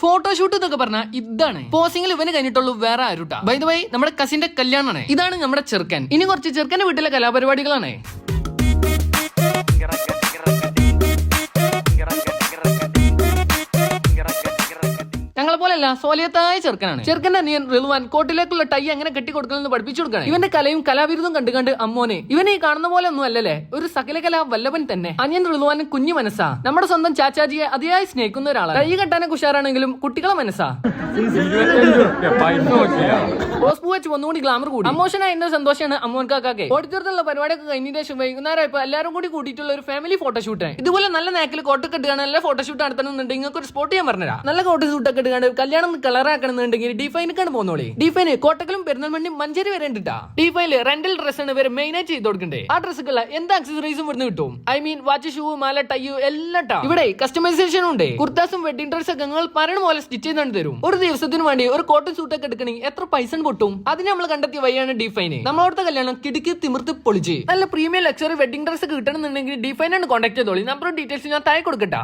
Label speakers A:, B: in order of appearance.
A: Photoshoot എന്നൊക്കെ പറഞ്ഞാൽ ഇതാണ്. പോസിംഗിൽ ഇവന് കഴിഞ്ഞിട്ടുള്ളൂ വേറെ ആരുട്ടാ. ബൈ ദ വേ നമ്മുടെ കസിന്റെ കല്യാണമാണ്. ഇതാണ് നമ്മുടെ ചെറുക്കൻ. ഇനി കുറച്ച് ചെറുക്കന്റെ വീട്ടിലെ കലാപരിപാടികളാണ്. ഞങ്ങളെ പോലെയല്ല, സോലിയത്തായ ചെറുക്കനാണ്. ചെറുക്കന്റെ അനിയൻ റിൽവാൻ കോട്ടിലേക്കുള്ള ടൈ എങ്ങനെ കെട്ടി കൊടുക്കണമെന്ന് പഠിപ്പിച്ചു കൊടുക്കണം. ഇവന്റെ കലയും കലാവിരുദ്ധം കണ്ടുകണ്ട് അമ്മോനെ ഇവനെ ഈ കാണുന്ന പോലെ ഒന്നും അല്ലല്ലേ, ഒരു സകല കലാ വല്ലഭൻ തന്നെ. അനിയൻ റിൽവാൻ കുഞ്ഞു മനസ്സാ, നമ്മുടെ സ്വന്തം ചാച്ചാജിയെ അതിയായി സ്നേഹിക്കുന്ന ഒരാളാണ്. ടൈ കെട്ടാനൊക്കെ ഉഷാറാണെങ്കിലും കുട്ടികളെ മനസ്സാ. റോസ് പൂ വെച്ച് ഒന്നുകൂടി ഗ്ലാമർ കൂടി. അമ്മോഷനായ എന്റെ സന്തോഷമാണ് അമ്മോൻകാക്കെ. ഓഡിറ്റോറിയത്തിലുള്ള പരിപാടിയൊക്കെ കഴിഞ്ഞതിന് ശേഷം വൈകുന്നേരം ഇപ്പൊ എല്ലാവരും കൂടി കൂട്ടിയിട്ടുള്ള ഒരു ഫാമിലി ഫോട്ടോഷൂട്ട്. ഇതുപോലെ നല്ല നേക്കിൽ കോട്ടൊക്കെ ഇട്ടുകയാണ് നല്ല ഫോട്ടോഷൂട്ട് നടത്തണമെന്നുണ്ടെങ്കിൽ നിങ്ങൾക്ക് ഒരു സ്പോട്ട് ഞാൻ പറഞ്ഞുതരാം. നല്ല ഫോട്ടോഷൂട്ടൊക്കെ ഇട്ടുകൊണ്ട് കല്യാണം കളറാക്കണമെന്നുണ്ടെങ്കിൽ ഡിഫൈനിക്കാണ് പോകുന്നോളി. ഡിഫൈന് കോട്ടക്കലും പെരുന്നൽമണ്ണി മഞ്ചേരി വരെ ഉണ്ട്. ഡിഫൈനിൽ റെന്റൽ ഡ്രസ് ആണ് ഇവരെ മെയിൻ ആയിട്ട് ചെയ്ത് കൊടുക്കണ്ടേ. ആ ഡ്രസ്സുള്ള എന്താ ആക്സസറീസും ഇവിടുന്ന് കിട്ടും. ഐ മീൻ വാച്ച്, ഷൂ, മാല, ടൈയു എല്ലാം. ഇവിടെ കസ്റ്റമൈസേഷൻ ഉണ്ട്. കുർത്താസും വെഡിങ് ഡ്രസ് ഒക്കെ നിങ്ങൾ പറയണ പോലെ സ്റ്റിച്ച് ചെയ്താണ് തരും. ഒരു ദിവസത്തിന് വേണ്ടി ഒരു കോട്ടൺ സൂട്ടൊക്കെ എടുക്കണമെങ്കിൽ എത്ര പൈസ പൊട്ടും. അതിന് നമ്മൾ കണ്ടെത്തിയ വഴിയാണ് ഡിഫൈന്. നമ്മളവിടുത്തെ കല്യാണം കിടുക്കി തിമിർത്ത് പൊളിച്ച് നല്ല പ്രീമിയം ലക്സറി വെഡിങ് ഡ്രസ് കിട്ടണമെന്നുണ്ടെങ്കിൽ ഡിഫൈനാണ് കോൺടാക്ട് ചെയ്തോളി. നമ്പറും ഡീറ്റെയിൽസ് ഞാൻ താഴെ കൊടുക്കട്ടാ.